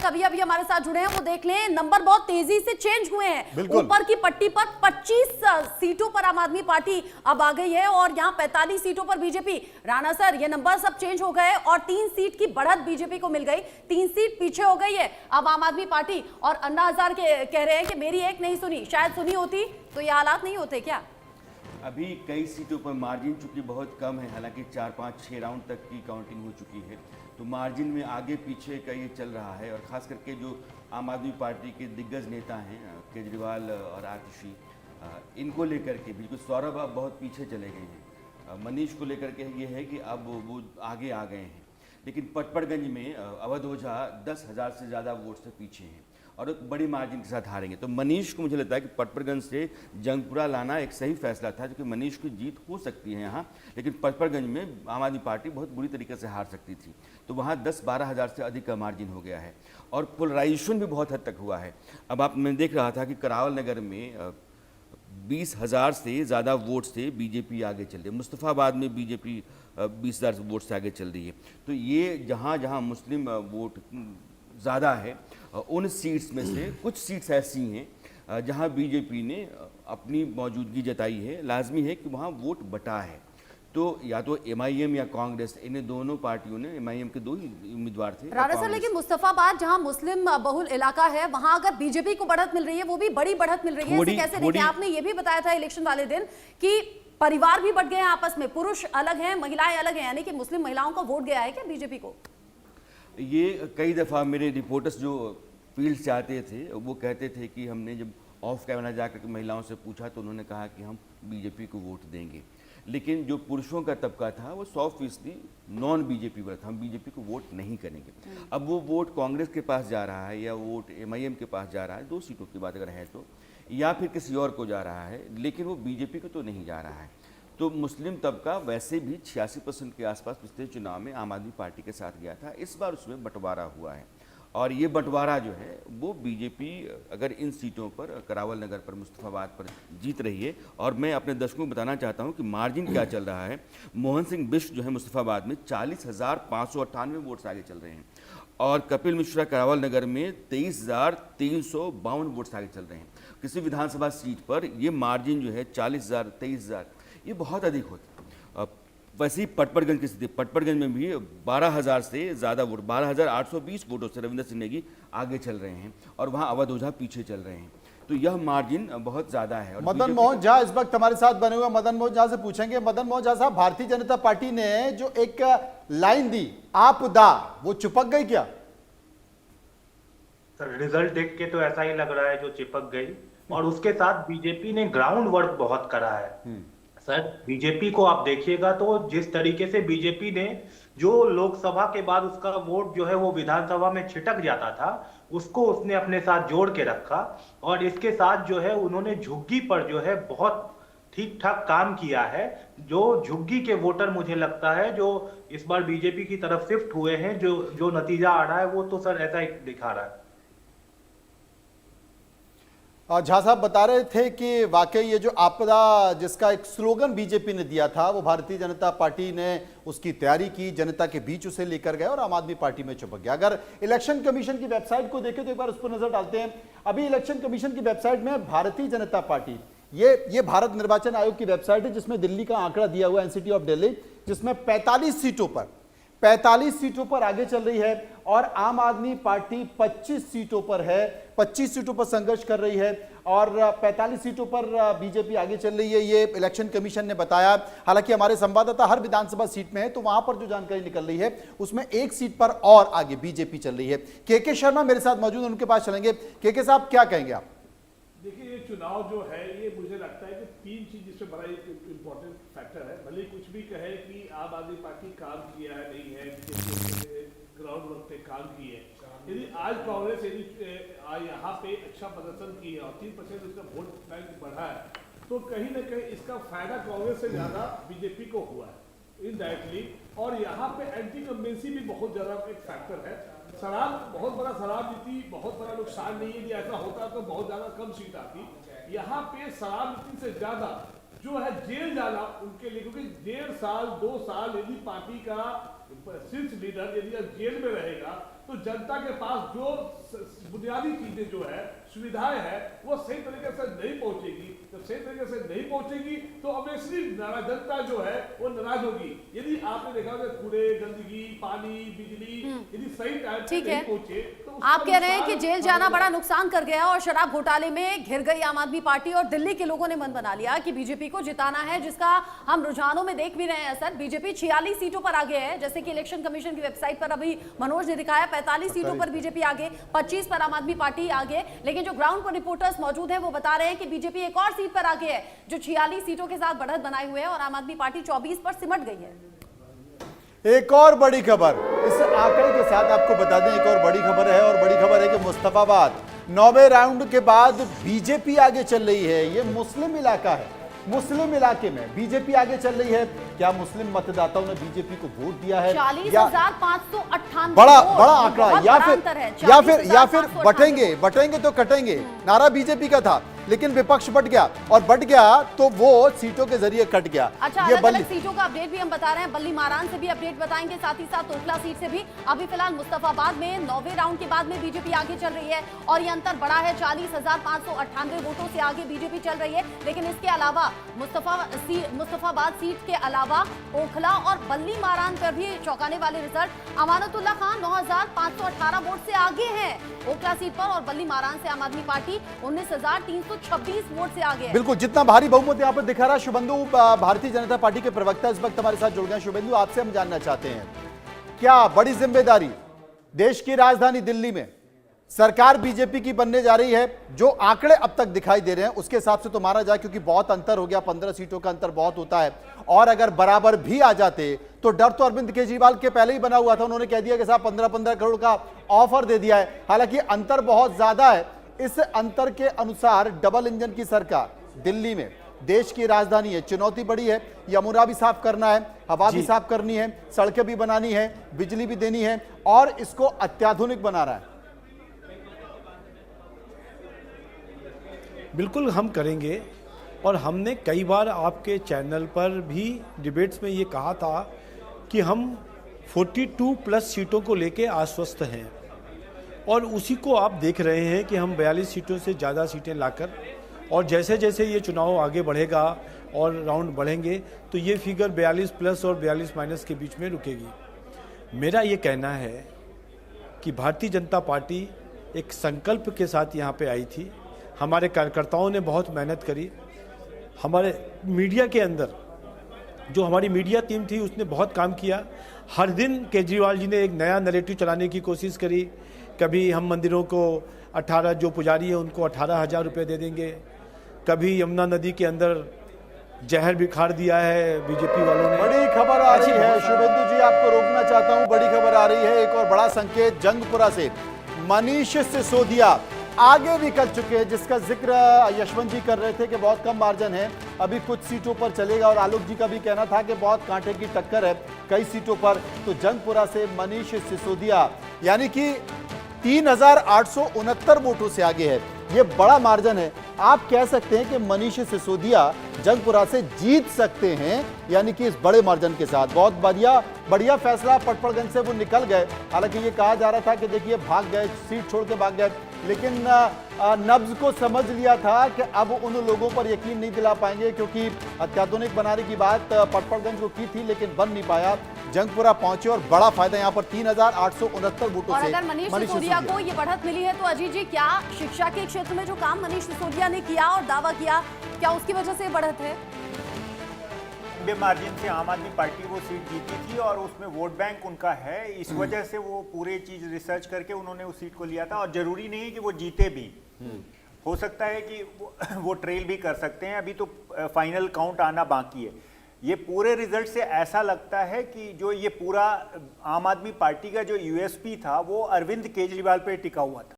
अभी अभी हमारे साथ जुड़े हैं वो देख लें, नंबर बहुत तेजी से चेंज हुए हैं। ऊपर की पट्टी पर 25 सीटों पर आम आदमी पार्टी अब आ गई है और यहाँ 45 सीटों पर बीजेपी। राणा सर, ये नंबर सब चेंज हो गए और 3 सीट की बढ़त बीजेपी को मिल गई, 3 सीट पीछे हो गई है अब आम आदमी पार्टी। और अन्ना हजारे कह रहे हैं कि मेरी एक नहीं सुनी, शायद सुनी होती तो ये हालात नहीं होते क्या? अभी कई सीटों पर मार्जिन चूंकि बहुत कम है, हालांकि 4, 5, 6 राउंड तक की काउंटिंग हो चुकी है, तो मार्जिन में आगे पीछे का ये चल रहा है। और ख़ास करके जो आम आदमी पार्टी के दिग्गज नेता हैं केजरीवाल और आतिशी, इनको लेकर के बिल्कुल सौरभ अब बहुत पीछे चले गए हैं। मनीष को लेकर के ये है कि अब वो आगे आ गए हैं, लेकिन पटपड़गंज में अवध ओझा 10,000 से ज़्यादा वोट से पीछे हैं और एक बड़ी मार्जिन के साथ हारेंगे। तो मनीष को मुझे लगता है कि पटपड़गंज से जंगपुरा लाना एक सही फैसला था, क्योंकि मनीष की जीत हो सकती है यहाँ, लेकिन पटपड़गंज में आम आदमी पार्टी बहुत बुरी तरीके से हार सकती थी। तो वहाँ 10-12 हज़ार से अधिक का मार्जिन हो गया है और पोलराइजेशन भी बहुत हद तक हुआ है। अब मैं देख रहा था कि करावल नगर में 20,000 से ज़्यादा वोट से बीजेपी आगे चल रही है, मुस्तफ़ाबाद में बीजेपी 20,000 वोट से आगे चल रही है। तो ये जहाँ जहाँ मुस्लिम वोट ज़्यादा है, उन सीट्स में से कुछ सीट्स ऐसी हैं जहां बीजेपी ने अपनी मौजूदगी जताई है। लाजमी है कि वहां वोट बटा है, तो या तो एमआईएम या कांग्रेस, इन्हें दोनों पार्टियों ने, एमआईएम के 2 ही उम्मीदवार थे। राणा सर, लेकिन मुस्तफाबाद जहां मुस्लिम बहुल इलाका है, वहां अगर बीजेपी को बढ़त मिल रही है, वो भी बड़ी बढ़त मिल रही है, इसे कैसे देखें? आपने ये भी बताया था इलेक्शन वाले दिन कि परिवार भी बढ़ गए हैं आपस में, पुरुष अलग हैं, महिलाएं अलग हैं, यानी कि मुस्लिम महिलाओं का वोट गया है क्या बीजेपी को? ये कई दफ़ा मेरे रिपोर्टर्स जो फील्ड से आते थे वो कहते थे कि हमने जब ऑफ कैमरा जाकर के महिलाओं से पूछा तो उन्होंने कहा कि हम बीजेपी को वोट देंगे, लेकिन जो पुरुषों का तबका था वो 100% नॉन बीजेपी पर था, हम बीजेपी को वोट नहीं करेंगे। अब वो वोट कांग्रेस के पास जा रहा है या वोट एमआईएम के पास जा रहा है, 2 सीटों की बात अगर है तो, या फिर किसी और को जा रहा है, लेकिन वो बीजेपी को तो नहीं जा रहा है। तो मुस्लिम तबका वैसे भी 86% के आसपास पिछले चुनाव में आम आदमी पार्टी के साथ गया था, इस बार उसमें बंटवारा हुआ है और ये बंटवारा जो है वो बीजेपी अगर इन सीटों पर, करावल नगर पर, मुस्तफ़ाबाद पर जीत रही है। और मैं अपने दर्शकों को बताना चाहता हूं कि मार्जिन क्या चल रहा है। मोहन सिंह बिष्ट जो है मुस्तफ़ाबाद में 40,598 वोट आगे चल रहे हैं और कपिल मिश्रा करावल नगर में 23,352 वोट आगे चल रहे हैं। किसी विधानसभा सीट पर ये मार्जिन जो है 40,000, 23,000, ये बहुत अधिक होता है। वैसे ही पटपड़गंज की स्थिति, पटपड़गंज में भी 12,000 से ज़्यादा वोट, 12,820 वोटों से रविंद्र सिंह नेगी आगे चल रहे हैं और वहाँ अवध ओझा पीछे चल रहे हैं। तो यह मार्जिन बहुत ज़्यादा है। मदन मोहन झा इस वक्त हमारे साथ बने हुए, मदन मोहन झा से पूछेंगे। मदन मोहन झा साहब, भारतीय जनता पार्टी ने जो एक लाइन दी आपदा, वो चिपक गई क्या? सर, रिजल्ट देख के तो ऐसा ही लग रहा है जो चिपक गई, और उसके साथ बीजेपी ने ग्राउंड वर्क बहुत करा है। सर, बीजेपी को आप देखिएगा तो जिस तरीके से बीजेपी ने जो लोकसभा के बाद उसका वोट जो है वो विधानसभा में छिटक जाता था, उसको उसने अपने साथ जोड़ के रखा। और इसके साथ जो है उन्होंने झुग्गी पर जो है बहुत ठीक ठाक काम किया है। जो झुग्गी के वोटर मुझे लगता है जो इस बार बीजेपी की तरफ शिफ्ट हुए हैं, जो नतीजा आ रहा है वो तो सर ऐसा ही दिखा रहा है। झा साहब बता रहे थे कि वाकई ये जो आपदा जिसका एक स्लोगन बीजेपी ने दिया था, वो भारतीय जनता पार्टी ने उसकी तैयारी की, जनता के बीच उसे लेकर गए और आम आदमी पार्टी में चिपक गया। अगर इलेक्शन कमीशन की वेबसाइट को देखें तो एक बार उस पर नजर डालते हैं। अभी इलेक्शन कमीशन की वेबसाइट में भारतीय जनता पार्टी, ये भारत निर्वाचन आयोग की वेबसाइट है जिसमें दिल्ली का आंकड़ा दिया हुआ, एनसीटी ऑफ दिल्ली, जिसमें 45 सीटों पर आगे चल रही है और आम आदमी पार्टी 25 सीटों पर है, 25 सीटों पर संघर्ष कर रही है और 45 सीटों पर बीजेपी आगे चल रही है, ये इलेक्शन कमीशन ने बताया। हालांकि हमारे संवाददाता हर विधानसभा सीट में है, तो वहां पर जो जानकारी निकल रही है उसमें एक सीट पर और आगे बीजेपी चल रही है। के शर्मा मेरे साथ मौजूद हैं, उनके पास चलेंगे। के साहब, क्या कहेंगे आप? देखिए, ये चुनाव जो है ये मुझे लगता है कि 3 चीज इसमें बड़ा एक इम्पोर्टेंट फैक्टर है। भले कुछ भी कहे कि आम आदमी पार्टी काम किया है, नहीं है, ग्राउंड वर्क पे काम की है, यदि आज कांग्रेस यहाँ पे अच्छा प्रदर्शन की है और 3% उसका वोट बैंक बढ़ा है, तो कहीं ना कहीं इसका फायदा कांग्रेस से ज्यादा बीजेपी को हुआ है इनडायरेक्टली। और यहाँ पे एंटी कम्बेंसी भी बहुत ज्यादा एक फैक्टर है। शराब, बहुत बड़ा शराब नीति, बहुत बड़ा नुकसान नहीं है। यदि ऐसा होता तो बहुत ज्यादा कम सीट आती। यहाँ पे शराब नीति से ज्यादा जो है जेल जाना उनके लिए, क्योंकि 1.5 साल 2 साल यदि पार्टी का शीर्ष लीडर यदि जेल में रहेगा तो जनता के पास जो बुनियादी चीजें जो है, सुविधाएं है, वो सही तरीके से नहीं पहुंचेगी। जब सही तरीके से नहीं पहुंचेगी तो ऑब्वियसली जनता जो है वो नाराज होगी। यदि आपने देखा होगा कूड़े, गंदगी, पानी, बिजली यदि सही टाइम पे नहीं पहुंचे तो आप कह रहे हैं कि जेल जाना बड़ा नुकसान कर गया और शराब घोटाले में घिर गई आम आदमी पार्टी, और दिल्ली के लोगों ने मन बना लिया कि बीजेपी को जिताना है, जिसका हम रुझानों में देख भी रहे हैं असर। बीजेपी 46 सीटों पर आगे है, जैसे कि इलेक्शन कमीशन की वेबसाइट पर अभी मनोज ने दिखाया 45 सीटों पर बीजेपी आगे, 25 पर आम आदमी पार्टी आगे। लेकिन जो ग्राउंड पर रिपोर्टर्स मौजूद हैं वो बता रहे हैं कि बीजेपी एक और सीट पर आगे है, जो 46 सीटों के साथ बढ़त बनाए हुए है, और आम आदमी पार्टी 24 पर सिमट गई है। एक और बड़ी खबर इस आंकड़े के साथ आपको बता दें, एक और बड़ी खबर है, और बड़ी खबर है कि मुस्तफाबाद 9वें राउंड के बाद बीजेपी आगे चल रही है। ये मुस्लिम इलाका है, मुस्लिम इलाके में बीजेपी आगे चल रही है। क्या मुस्लिम मतदाताओं ने बीजेपी को वोट दिया है? 40,598 बड़ा आंकड़ा, या फिर बटेंगे तो कटेंगे नारा बीजेपी का था, लेकिन विपक्ष बट गया, और बट गया तो वो सीटों के जरिए कट गया। अच्छा, ये अलग सीटों का अपडेट भी हम बता रहे हैं, बल्ली मारान से भी अपडेट बताएंगे, साथ ही साथ तोखला सीट से भी। अभी फिलहाल मुस्तफाबाद में 9वें राउंड के बाद में बीजेपी आगे चल रही है, और ये अंतर बड़ा है, 40,598 वोटों से आगे बीजेपी चल रही है। लेकिन इसके अलावा मुस्तफाबाद सीट के अलावा ओखला और बल्ली मारान पर भी चौंकाने वाले रिजल्ट। अमानतुल्लाह खान 9,518 वोट से आगे हैं ओखला सीट पर, और बल्ली मारान से आम आदमी पार्टी 19,326 वोट से आगे है। बिल्कुल, जितना भारी बहुमत यहाँ पर दिखा रहा। शुभेंदु, भारतीय जनता पार्टी के प्रवक्ता इस वक्त हमारे साथ जुड़ गए। शुभेंदु, आपसे हम जानना चाहते हैं, क्या बड़ी जिम्मेदारी देश की राजधानी दिल्ली में सरकार बीजेपी की बनने जा रही है? जो आंकड़े अब तक दिखाई दे रहे हैं उसके हिसाब से तो मारा जाए, क्योंकि बहुत अंतर हो गया, 15 सीटों का अंतर बहुत होता है, और अगर बराबर भी आ जाते तो डर तो अरविंद केजरीवाल के पहले ही बना हुआ था। उन्होंने कह दिया कि साहब 15-15 करोड़ का ऑफर दे दिया है। हालांकि अंतर बहुत ज्यादा है। इस अंतर के अनुसार डबल इंजन की सरकार दिल्ली में, देश की राजधानी है, चुनौती बड़ी है। यमुना भी साफ करना है, हवा भी साफ करनी है, सड़कें भी बनानी है, बिजली भी देनी है, और इसको अत्याधुनिक बना रहा है। बिल्कुल हम करेंगे, और हमने कई बार आपके चैनल पर भी डिबेट्स में ये कहा था कि हम 42+ सीटों को लेके आश्वस्त हैं, और उसी को आप देख रहे हैं कि हम 42 सीटों से ज़्यादा सीटें लाकर, और जैसे जैसे ये चुनाव आगे बढ़ेगा और राउंड बढ़ेंगे तो ये फिगर 42+ और 42- के बीच में रुकेगी। मेरा ये कहना है कि भारतीय जनता पार्टी एक संकल्प के साथ यहाँ पे आई थी। हमारे कार्यकर्ताओं ने बहुत मेहनत करी, हमारे मीडिया के अंदर जो हमारी मीडिया टीम थी उसने बहुत काम किया। हर दिन केजरीवाल जी ने एक नया नैरेटिव चलाने की कोशिश करी। कभी हम मंदिरों को 18 जो पुजारी है उनको 18,000 रुपये दे देंगे, कभी यमुना नदी के अंदर जहर बिखार दिया है बीजेपी वालों ने। बड़ी खबर आ रही है, शुभेंदु जी आपको रोकना चाहता हूं, बड़ी खबर आ रही है, एक और बड़ा संकेत जंगपुरा से मनीष सिसोदिया आगे निकल चुके हैं, जिसका जिक्र यशवंत जी कर रहे थे कि बहुत कम मार्जिन है, अभी कुछ सीटों पर चलेगा, और आलोक जी का भी कहना था कि बहुत कांटे की टक्कर है कई सीटों पर। तो जंगपुरा से मनीष सिसोदिया यानी कि 3,869 वोटों से आगे है, ये बड़ा मार्जिन है। आप कह सकते हैं कि मनीष सिसोदिया जंगपुरा से जीत सकते हैं, यानी कि इस बड़े मार्जिन के साथ। बहुत बढ़िया फैसला, पटपड़गंज से वो निकल गए। हालांकि ये कहा जा रहा था कि देखिए भाग गए, सीट छोड़ के भाग गए, लेकिन नब्ज को समझ लिया था कि अब उन लोगों पर यकीन नहीं दिला पाएंगे, क्योंकि अत्याधुनिक बनाने की बात पटपड़गंज को की थी लेकिन बन नहीं पाया। जंगपुरा पहुंचे और बड़ा फायदा यहाँ पर 3,869 वोटों से। और अगर मनीष सिसोदिया को ये बढ़त मिली है तो अजीत जी, क्या शिक्षा के क्षेत्र में जो काम मनीष सिसोदिया ने किया और दावा किया, क्या उसकी वजह से बढ़त है? लंबे मार्जिन से आम आदमी पार्टी वो सीट जीती थी, और उसमें वोट बैंक उनका है, इस वजह से वो पूरे चीज रिसर्च करके उन्होंने उस सीट को लिया था। और जरूरी नहीं है कि वो जीते भी, हो सकता है कि वो ट्रेल भी कर सकते हैं। अभी तो फाइनल काउंट आना बाकी है। ये पूरे रिजल्ट से ऐसा लगता है कि जो ये पूरा आम आदमी पार्टी का जो यूएसपी था वो अरविंद केजरीवाल पे टिका हुआ था।